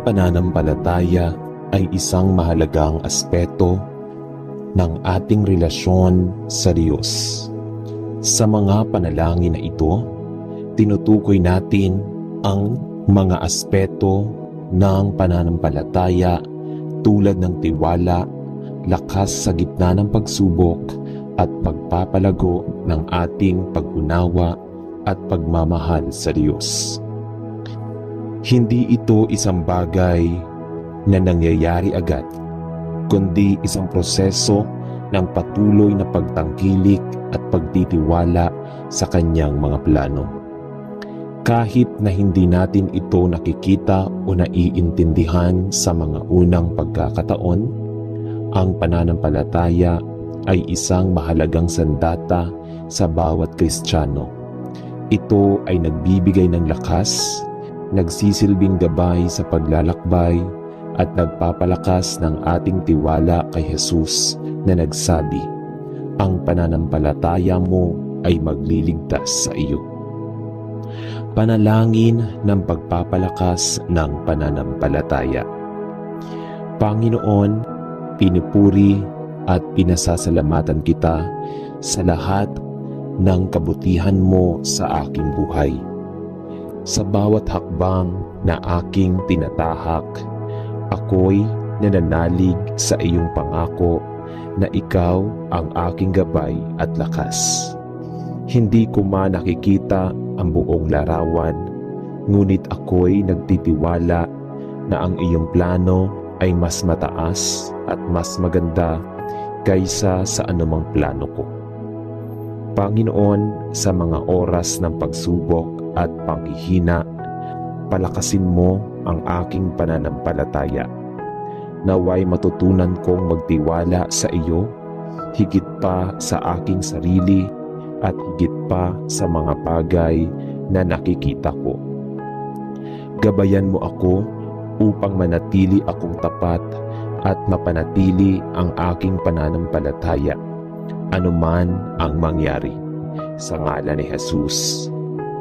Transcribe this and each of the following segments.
pananampalataya ay isang mahalagang aspeto ng ating relasyon sa Diyos. Sa mga panalangin na ito, tinutukoy natin ang mga aspeto ng pananampalataya tulad ng tiwala, lakas sa gitna ng pagsubok at pagpapalago ng ating pag-unawa at pagmamahal sa Diyos. Hindi ito isang bagay na nangyayari agad, kundi isang proseso ng patuloy na pagtangkilik at pagtitiwala sa Kanyang mga plano. Kahit na hindi natin ito nakikita o naiintindihan sa mga unang pagkakataon, ang pananampalataya ay isang mahalagang sandata sa bawat Kristiyano. Ito ay nagbibigay ng lakas, nagsisilbing gabay sa paglalakbay, at nagpapalakas ng ating tiwala kay Jesus na nagsabi, "Ang pananampalataya mo ay magliligtas sa iyo." Panalangin ng pagpapalakas ng pananampalataya. Panginoon, pinupuri at pinasasalamatan kita sa lahat ng kabutihan mo sa aking buhay. Sa bawat hakbang na aking tinatahak, ako'y nananalig sa iyong pangako na ikaw ang aking gabay at lakas. Hindi ko man nakikita ang buong larawan, ngunit ako'y nagtitiwala na ang iyong plano ay mas mataas at mas maganda kaysa sa anumang plano ko. Panginoon, sa mga oras ng pagsubok at panghihina, palakasin mo ang aking pananampalataya. Naway matutunan kong magtiwala sa iyo, higit pa sa aking sarili at higit pa sa mga bagay na nakikita ko. Gabayan mo ako upang manatili akong tapat at mapanatili ang aking pananampalataya, anuman ang mangyari. Sa ngalan ni Jesus.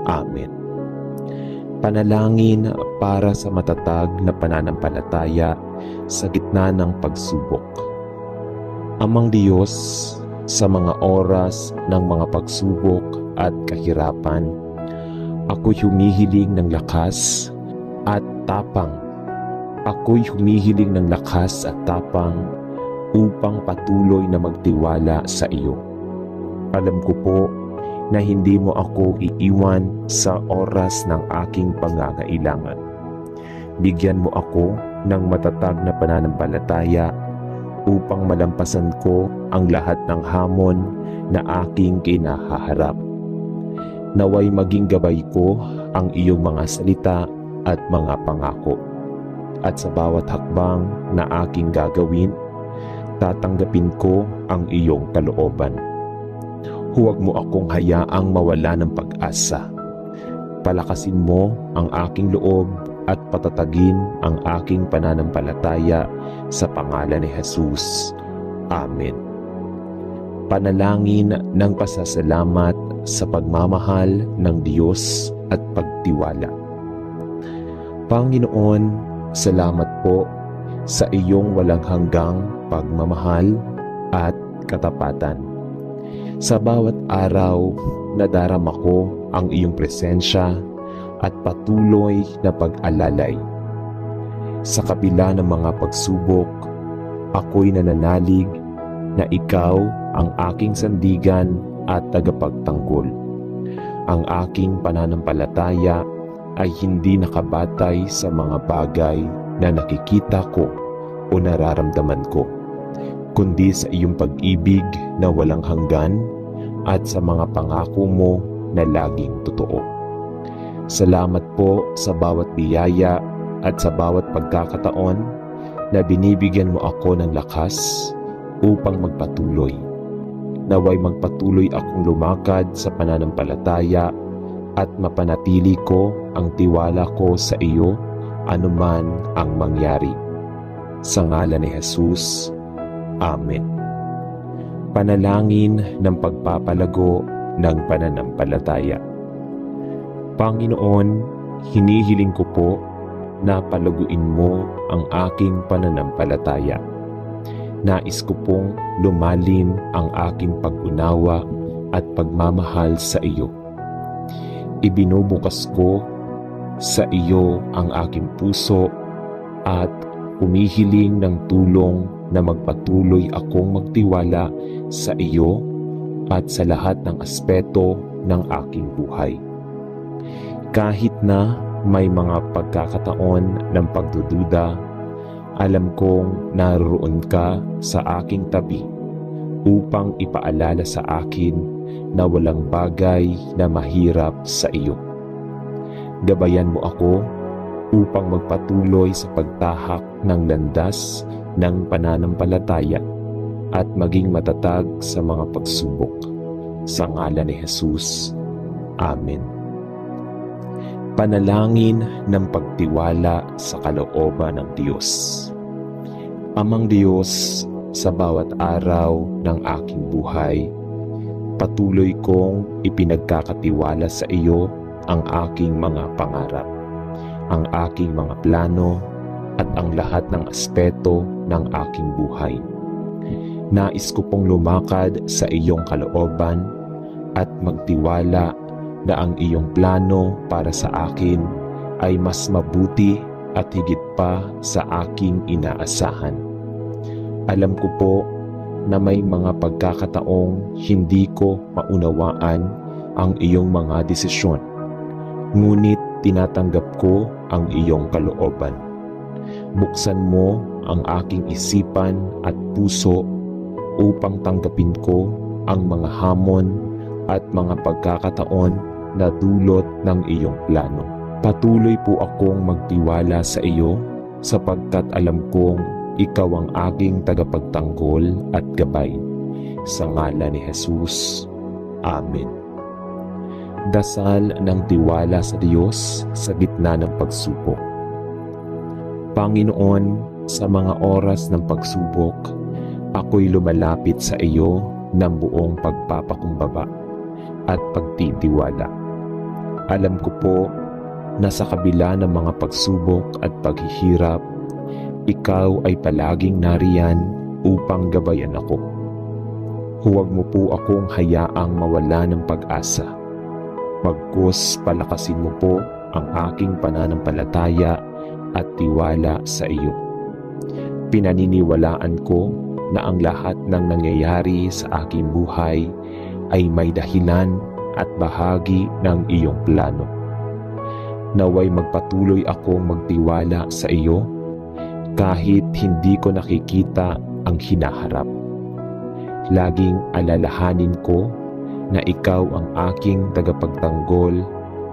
Amen. Panalangin para sa matatag na pananampalataya sa gitna ng pagsubok. Amang Diyos, sa mga oras ng mga pagsubok at kahirapan, ako'y humihiling ng lakas at tapang. Ako'y humihiling ng lakas at tapang upang patuloy na magtiwala sa iyo. Alam ko po na hindi mo ako iiwan sa oras ng aking pangangailangan. Bigyan mo ako ng matatag na pananampalataya upang malampasan ko ang lahat ng hamon na aking kinahaharap. Naway maging gabay ko ang iyong mga salita at mga pangako. At sa bawat hakbang na aking gagawin, tatanggapin ko ang iyong kalooban. Huwag mo akong hayaang mawala ng pag-asa. Palakasin mo ang aking loob at patatagin ang aking pananampalataya sa pangalan ni Jesus. Amen. Panalangin ng pasasalamat sa pagmamahal ng Diyos at pagtiwala. Panginoon, salamat po sa iyong walang hanggang pagmamahal at katapatan. Sa bawat araw, nadarama ko ang iyong presensya at patuloy na pag-alalay. Sa kabila ng mga pagsubok, ako'y nananalig na ikaw ang aking sandigan at tagapagtanggol. Ang aking pananampalataya ay hindi nakabatay sa mga bagay na nakikita ko o nararamdaman ko, kundi sa iyong pag-ibig na walang hanggan at sa mga pangako mo na laging totoo. Salamat po sa bawat biyaya at sa bawat pagkakataon na binibigyan mo ako ng lakas upang magpatuloy. Naway magpatuloy akong lumakad sa pananampalataya at mapanatili ko ang tiwala ko sa iyo anuman ang mangyari. Sa ngalan ni Jesus. Amen. Panalangin ng pagpapalago ng pananampalataya. Panginoon, hinihiling ko po na palaguin mo ang aking pananampalataya. Nais ko pong lumalim ang aking pag-unawa at pagmamahal sa iyo. Ibinubukas ko sa iyo ang aking puso at humihiling ng tulong na magpatuloy akong magtiwala sa iyo at sa lahat ng aspeto ng aking buhay. Kahit na may mga pagkakataon ng pagdududa, alam kong naroon ka sa aking tabi upang ipaalala sa akin na walang bagay na mahirap sa iyo. Gabayan mo ako upang magpatuloy sa pagtahak ng landas ng pananampalataya at maging matatag sa mga pagsubok. Sa ngalan ni Jesus. Amen. Panalangin ng pagtiwala sa kalooban ng Diyos. Amang Diyos, sa bawat araw ng aking buhay, patuloy kong ipinagkakatiwala sa iyo ang aking mga pangarap, ang aking mga plano, at ang lahat ng aspeto ng aking buhay. Nais ko pong lumakad sa iyong kalooban at magtiwala na ang iyong plano para sa akin ay mas mabuti at higit pa sa aking inaasahan. Alam ko po na may mga pagkakataong hindi ko maunawaan ang iyong mga desisyon, ngunit tinatanggap ko ang iyong kalooban. Buksan mo ang aking isipan at puso upang tanggapin ko ang mga hamon at mga pagkakataon na dulot ng iyong plano. Patuloy po akong magtiwala sa iyo sapagkat alam kong ikaw ang aking tagapagtanggol at gabay. Sa ngalan ni Jesus. Amen. Dasal ng tiwala sa Diyos sa gitna ng pagsubok. Panginoon, sa mga oras ng pagsubok, ako'y lumalapit sa iyo ng buong pagpapakumbaba at pagtitiwala. Alam ko po na sa kabila ng mga pagsubok at paghihirap, ikaw ay palaging nariyan upang gabayan ako. Huwag mo po akong hayaang mawala ng pag-asa. Bagkus palakasin mo po ang aking pananampalataya at tiwala sa iyo. Pinaniniwalaan ko na ang lahat ng nangyayari sa aking buhay ay may dahilan at bahagi ng iyong plano. Naway magpatuloy akong magtiwala sa iyo kahit hindi ko nakikita ang hinaharap. Laging alalahanin ko na ikaw ang aking tagapagtanggol,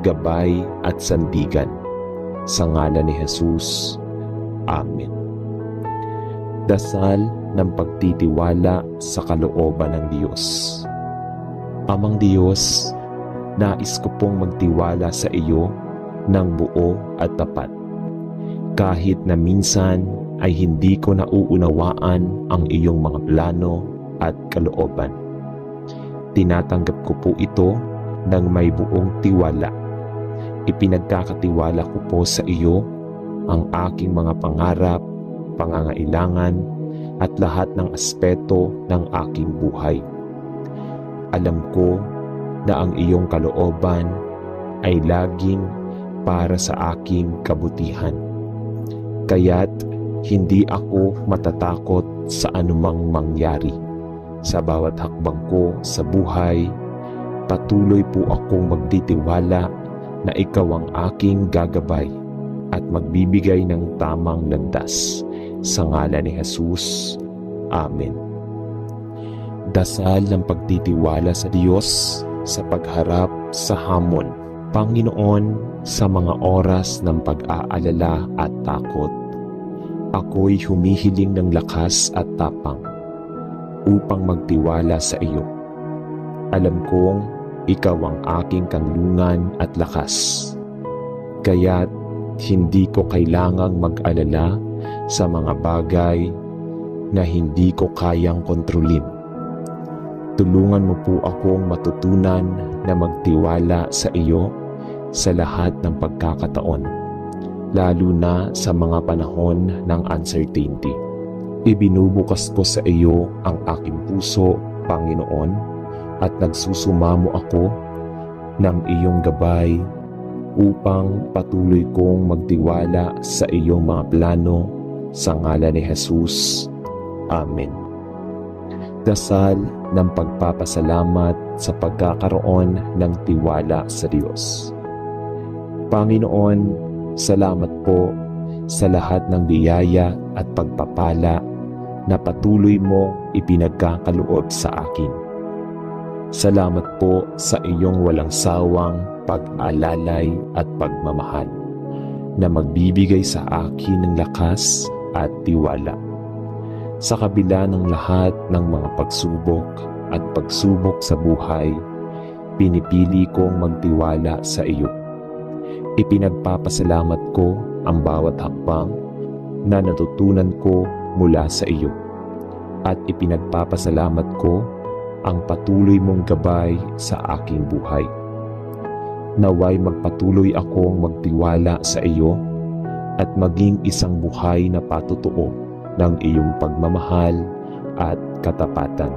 gabay at sandigan. Sa ngalan ni Jesus. Amen. Dasal ng pagtitiwala sa kalooban ng Diyos. Amang Diyos, nais ko pong magtiwala sa iyo ng buo at tapat. Kahit na minsan ay hindi ko nauunawaan ang iyong mga plano at kalooban. Tinatanggap ko po ito ng may buong tiwala. Ipinagkakatiwala ko po sa iyo ang aking mga pangarap, pangangailangan at lahat ng aspeto ng aking buhay. Alam ko na ang iyong kalooban ay laging para sa aking kabutihan. Kaya't hindi ako matatakot sa anumang mangyari. Sa bawat hakbang ko sa buhay, patuloy po akong magtitiwala na ikaw ang aking gagabay at magbibigay ng tamang landas. Sa ngalan ni Jesus. Amen. Dasal ng pagtitiwala sa Diyos sa pagharap sa hamon. Panginoon, sa mga oras ng pag-aalala at takot, ako'y humihiling ng lakas at tapang upang magtiwala sa iyo. Alam kong ikaw ang aking kanlungan at lakas. Kaya't hindi ko kailangang mag-alala sa mga bagay na hindi ko kayang kontrolin. Tulungan mo po akong matutunan na magtiwala sa iyo sa lahat ng pagkakataon. lalo na sa mga panahon ng uncertainty. Ibinubukas ko sa iyo ang aking puso, Panginoon, at nagsusumamo ako ng iyong gabay upang patuloy kong magtiwala sa iyong mga plano sa ngalan ni Jesus. Amen. Dasal ng pagpapasalamat sa pagkakaroon ng tiwala sa Diyos. Panginoon, salamat po sa lahat ng biyaya at pagpapala na patuloy mo ipinagkakaloob sa akin. Salamat po sa iyong walang sawang pag-alalay at pagmamahal na magbibigay sa akin ng lakas at tiwala. Sa kabila ng lahat ng mga pagsubok at pagsubok sa buhay, pinipili kong magtiwala sa iyo. Ipinagpapasalamat ko ang bawat hakbang na natutunan ko mula sa iyo at ipinagpapasalamat ko ang patuloy mong gabay sa aking buhay. Naway magpatuloy akong magtiwala sa iyo at maging isang buhay na patutuo ng iyong pagmamahal at katapatan.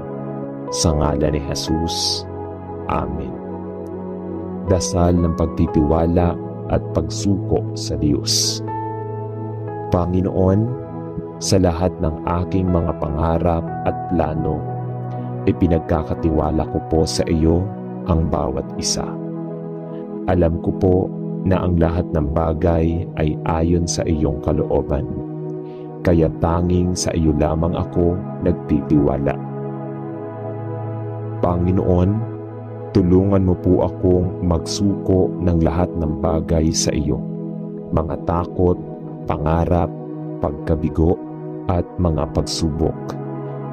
Sa ngalan ni Jesus. Amen. Dasal ng pagtitiwala at pagsuko sa Diyos. Panginoon, sa lahat ng aking mga pangarap at plano, ipinagkakatiwala ko po sa iyo ang bawat isa. Alam ko po na ang lahat ng bagay ay ayon sa iyong kalooban, kaya tanging sa iyo lamang ako nagtitiwala. Panginoon, tulungan mo po akong magsuko ng lahat ng bagay sa iyo, mga takot, pangarap, pagkabigo, at mga pagsubok,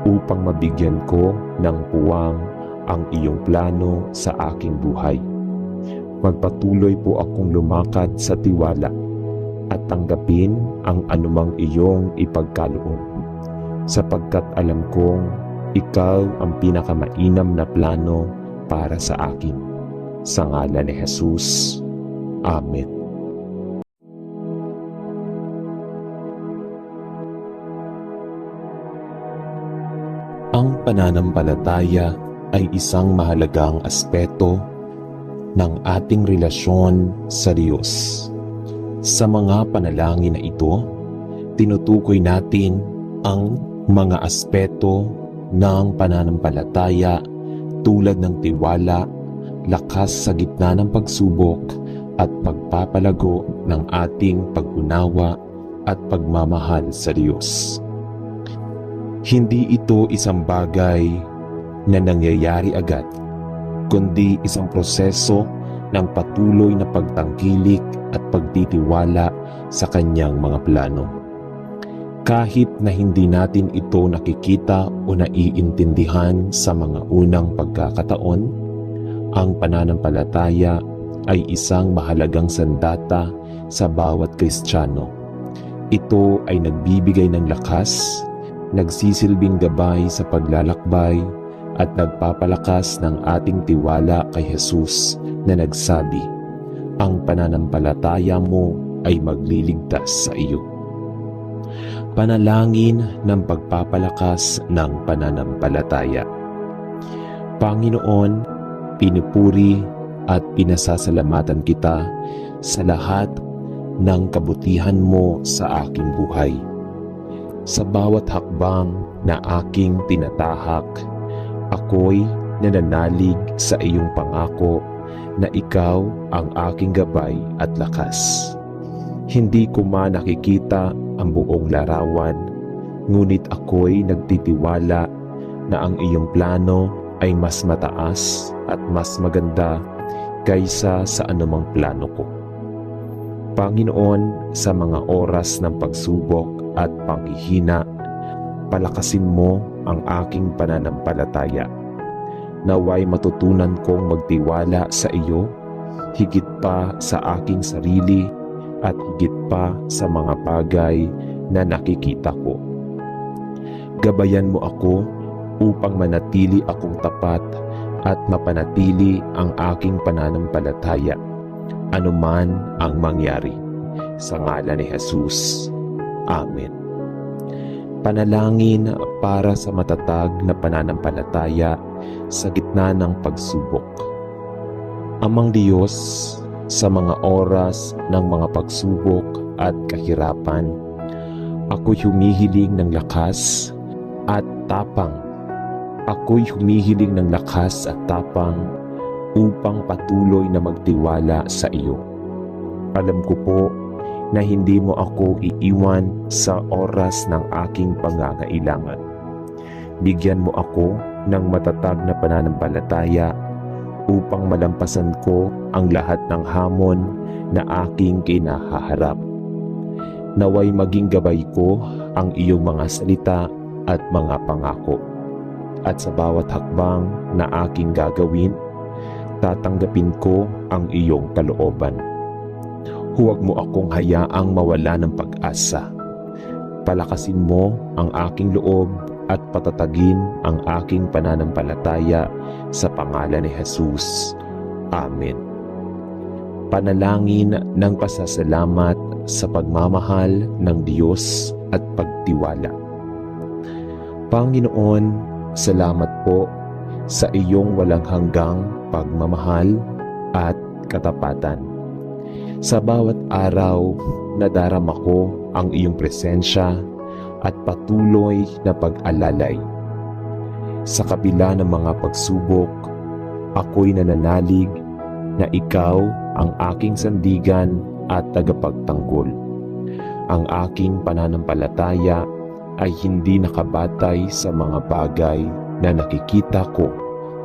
upang mabigyan ko ng puwang ang iyong plano sa aking buhay. Magpatuloy po akong lumakad sa tiwala at tanggapin ang anumang iyong ipagkaloob, sapagkat alam kong ikaw ang pinakamainam na plano para sa akin. Sa ngalan ni Jesus. Amen. Ang pananampalataya ay isang mahalagang aspeto ng ating relasyon sa Diyos. Sa mga panalangin na ito, tinutukoy natin ang mga aspeto ng pananampalataya tulad ng tiwala, lakas sa gitna ng pagsubok at pagpapalago ng ating pag-unawa at pagmamahal sa Diyos. Hindi ito isang bagay na nangyayari agad, kundi isang proseso ng patuloy na pagtangkilik at pagtitiwala sa Kanyang mga plano. Kahit na hindi natin ito nakikita o naiintindihan sa mga unang pagkakataon, ang pananampalataya ay isang mahalagang sandata sa bawat Kristiyano. Ito ay nagbibigay ng lakas, nagsisilbing gabay sa paglalakbay, at nagpapalakas ng ating tiwala kay Jesus na nagsabi, "Ang pananampalataya mo ay magliligtas sa iyo." Panalangin ng pagpapalakas ng pananampalataya. Panginoon, pinupuri at pinasasalamatan kita sa lahat ng kabutihan mo sa aking buhay. Sa bawat hakbang na aking tinatahak, ako'y nananalig sa iyong pangako na ikaw ang aking gabay at lakas. Hindi ko man nakikita ang buong larawan, ngunit ako'y nagtitiwala na ang iyong plano ay mas mataas at mas maganda kaysa sa anumang plano ko. Panginoon, sa mga oras ng pagsubok at panghihina, palakasin mo ang aking pananampalataya. Naway matutunan kong magtiwala sa iyo, higit pa sa aking sarili at higit pa sa mga bagay na nakikita ko. Gabayan mo ako upang manatili akong tapat at mapanatili ang aking pananampalataya, anuman ang mangyari. Sa ngalan ni Jesus. Amen. Panalangin para sa matatag na pananampalataya sa gitna ng pagsubok. Amang Diyos, sa mga oras ng mga pagsubok at kahirapan, ako'y humihiling ng lakas at tapang. Ako'y humihiling ng lakas at tapang upang patuloy na magtiwala sa iyo. Alam ko po na hindi mo ako iiwan sa oras ng aking pangangailangan. Bigyan mo ako ng matatag na pananampalataya upang malampasan ko ang lahat ng hamon na aking kinahaharap. Naway maging gabay ko ang iyong mga salita at mga pangako. At sa bawat hakbang na aking gagawin, tatanggapin ko ang iyong kalooban. Huwag mo akong hayaang mawala ng pag-asa. Palakasin mo ang aking loob at patatagin ang aking pananampalataya sa pangalan ni Jesus. Amen. Panalangin ng pasasalamat sa pagmamahal ng Diyos at pagtiwala. Panginoon, salamat po sa iyong walang hanggang pagmamahal at katapatan. Sa bawat araw, nadarama ko ang iyong presensya at patuloy na pag-alalay. Sa kabila ng mga pagsubok, ako'y nananalig na ikaw ang aking sandigan at tagapagtanggol. Ang aking pananampalataya ay hindi nakabatay sa mga bagay na nakikita ko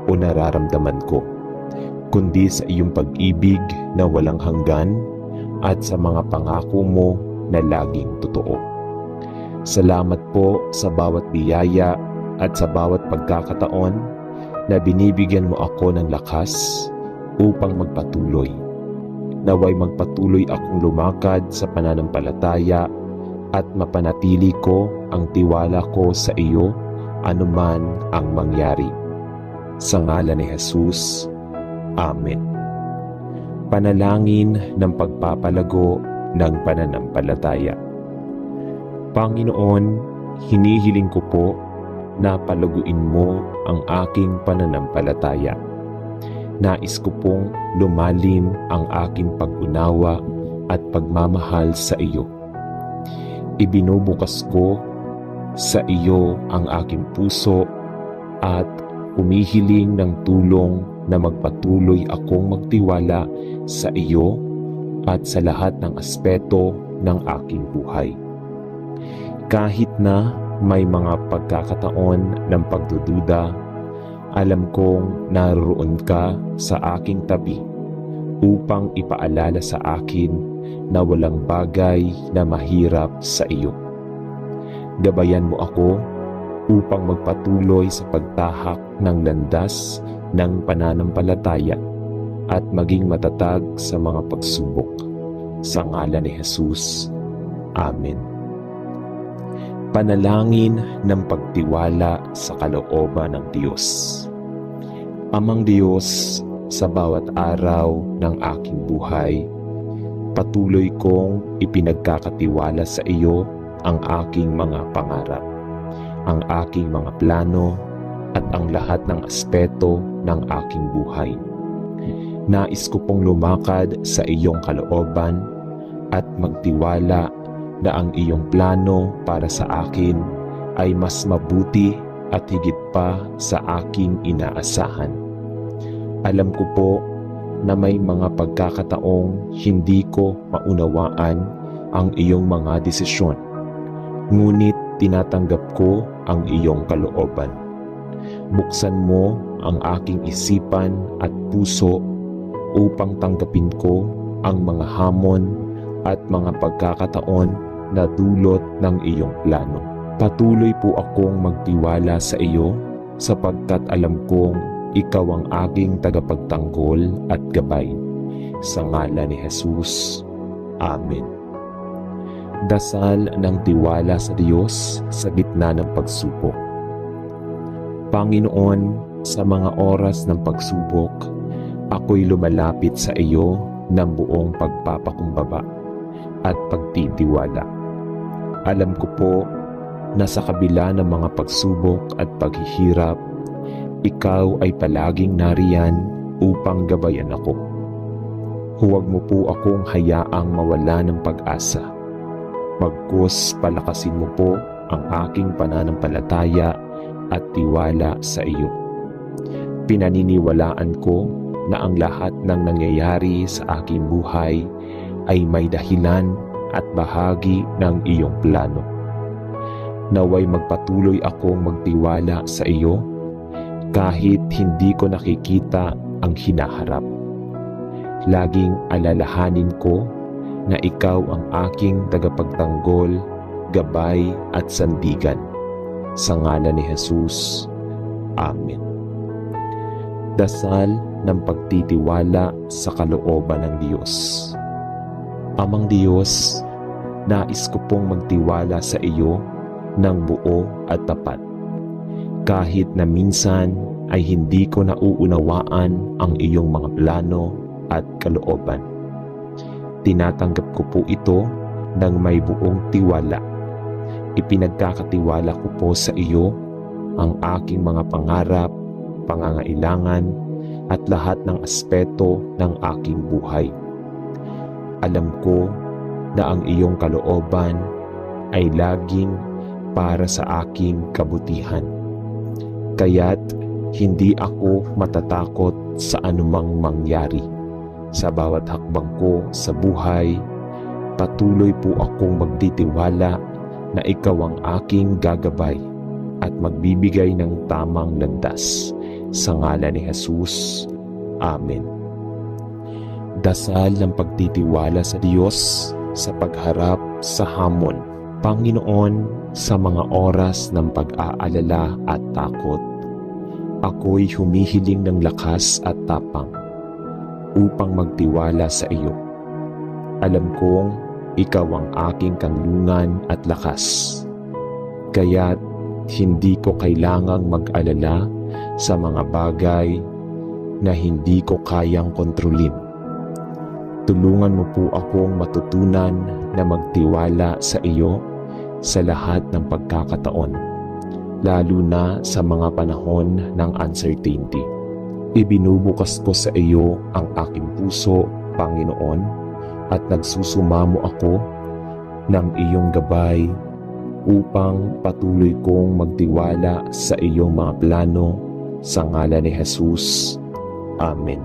o nararamdaman ko, kundi sa iyong pag-ibig na walang hanggan at sa mga pangako mo na laging totoo. Salamat po sa bawat biyaya at sa bawat pagkakataon na binibigyan mo ako ng lakas upang magpatuloy. Naway magpatuloy akong lumakad sa pananampalataya at mapanatili ko ang tiwala ko sa iyo anuman ang mangyari. Sa ngalan ni Jesus. Amen. Panalangin ng pagpapalago ng pananampalataya. Panginoon, hinihiling ko po na palaguin mo ang aking pananampalataya. Nais ko pong lumalim ang aking pag-unawa at pagmamahal sa iyo. Ibinubukas ko sa iyo ang aking puso at humihiling ng tulong na magpatuloy akong magtiwala sa iyo at sa lahat ng aspeto ng aking buhay. Kahit na may mga pagkakataon ng pagdududa, alam kong naroon ka sa aking tabi upang ipaalala sa akin na walang bagay na mahirap sa iyo. Gabayan mo ako upang magpatuloy sa pagtahak ng landas ng pananampalataya at maging matatag sa mga pagsubok. Sa ngalan ni Jesus. Amen. Panalangin ng pagtiwala sa kalooban ng Diyos. Amang Diyos, sa bawat araw ng aking buhay, patuloy kong ipinagkakatiwala sa iyo ang aking mga pangarap, ang aking mga plano, at ang lahat ng aspeto ng aking buhay. Nais ko pong lumakad sa iyong kalooban at magtiwala na ang iyong plano para sa akin ay mas mabuti at higit pa sa aking inaasahan. Alam ko po na may mga pagkakataong hindi ko maunawaan ang iyong mga desisyon, ngunit tinatanggap ko ang iyong kalooban. Buksan mo ang aking isipan at puso upang tanggapin ko ang mga hamon at mga pagkakataon na dulot ng iyong plano. Patuloy po akong magtiwala sa iyo sapagkat alam kong ikaw ang aking tagapagtanggol at gabay. Sa ngalan ni Jesus. Amen. Dasal ng tiwala sa Diyos sa gitna ng pagsubok. Panginoon, sa mga oras ng pagsubok, ako'y lumalapit sa iyo ng buong pagpapakumbaba. at pagtitiwala. Alam ko po na sa kabila ng mga pagsubok at paghihirap, ikaw ay palaging nariyan upang gabayan ako. Huwag mo po akong hayaang mawala ng pag-asa. Bagkus palakasin mo po ang aking pananampalataya at tiwala sa iyo. Pinaniniwalaan ko na ang lahat ng nangyayari sa aking buhay ay may dahilan at bahagi ng iyong plano. Naway magpatuloy akong magtiwala sa iyo kahit hindi ko nakikita ang hinaharap. Laging alalahanin ko na ikaw ang aking tagapagtanggol, gabay at sandigan. Sa ngalan ni Jesus. Amen. Dasal ng pagtitiwala sa kalooban ng Diyos. Amang Diyos, nais ko pong magtiwala sa iyo ng buo at tapat. Kahit na minsan ay hindi ko nauunawaan ang iyong mga plano at kalooban. Tinatanggap ko po ito ng may buong tiwala. Ipinagkakatiwala ko po sa iyo ang aking mga pangarap, pangangailangan at lahat ng aspeto ng aking buhay. Alam ko na ang iyong kalooban ay laging para sa aking kabutihan. Kaya't hindi ako matatakot sa anumang mangyari. Sa bawat hakbang ko sa buhay, patuloy po akong magtitiwala na ikaw ang aking gagabay at magbibigay ng tamang landas. Sa ngalan ni Jesus. Amen. Dasal ng pagtitiwala sa Diyos sa pagharap sa hamon. Panginoon, sa mga oras ng pag-aalala at takot, ako'y humihiling ng lakas at tapang upang magtiwala sa iyo. Alam kong ikaw ang aking kanlungan at lakas. Kaya't hindi ko kailangang mag-alala sa mga bagay na hindi ko kayang kontrolin. Tulungan mo po akong matutunan na magtiwala sa iyo sa lahat ng pagkakataon, lalo na sa mga panahon ng uncertainty. Ibinubukas ko sa iyo ang aking puso, Panginoon, at nagsusumamo ako ng iyong gabay upang patuloy kong magtiwala sa iyong mga plano sa ngalan ni Jesus. Amen.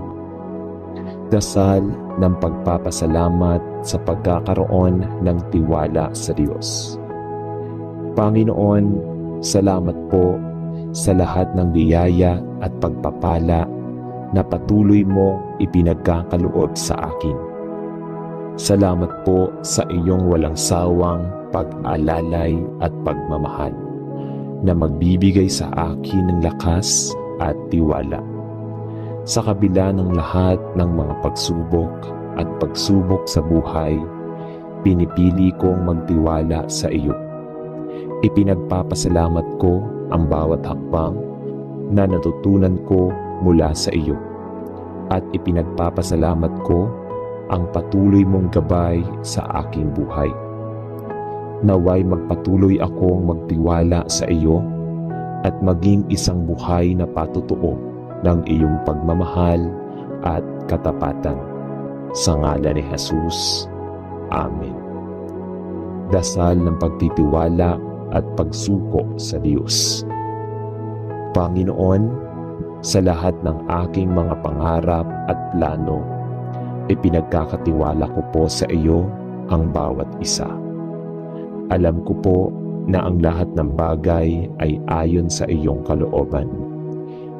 Dasal ng pagpapasalamat sa pagkakaroon ng tiwala sa Diyos. Panginoon, salamat po sa lahat ng biyaya at pagpapala na patuloy mo ipinagkakaloob sa akin. Salamat po sa iyong walang sawang pag-alalay at pagmamahal na magbibigay sa akin ng lakas at tiwala. Sa kabila ng lahat ng mga pagsubok at pagsubok sa buhay, pinipili kong magtiwala sa iyo. Ipinagpapasalamat ko ang bawat hakbang na natutunan ko mula sa iyo at ipinagpapasalamat ko ang patuloy mong gabay sa aking buhay. Naway magpatuloy akong magtiwala sa iyo at maging isang buhay na patutuo ng iyong pagmamahal at katapatan. Sa ngalan ni Jesus. Amen. Dasal ng pagtitiwala at pagsuko sa Diyos. Panginoon, sa lahat ng aking mga pangarap at plano, ipinagkakatiwala ko po sa iyo ang bawat isa. Alam ko po na ang lahat ng bagay ay ayon sa iyong kalooban.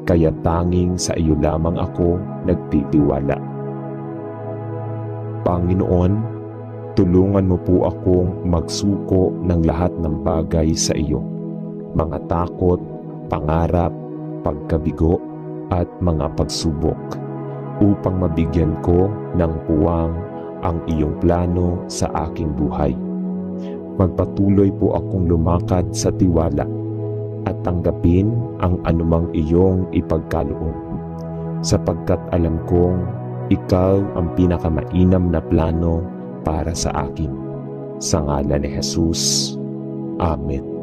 Kaya tanging sa iyo lamang ako nagtitiwala. Panginoon, tulungan mo po akong magsuko ng lahat ng bagay sa iyo. Mga takot, pangarap, pagkabigo, at mga pagsubok upang mabigyan ko ng puwang ang iyong plano sa aking buhay. Magpatuloy po akong lumakad sa tiwala at tanggapin ang anumang iyong ipagkaloob, sapagkat alam kong ikaw ang pinakamainam na plano para sa akin. Sa ngalan ni Jesus. Amen.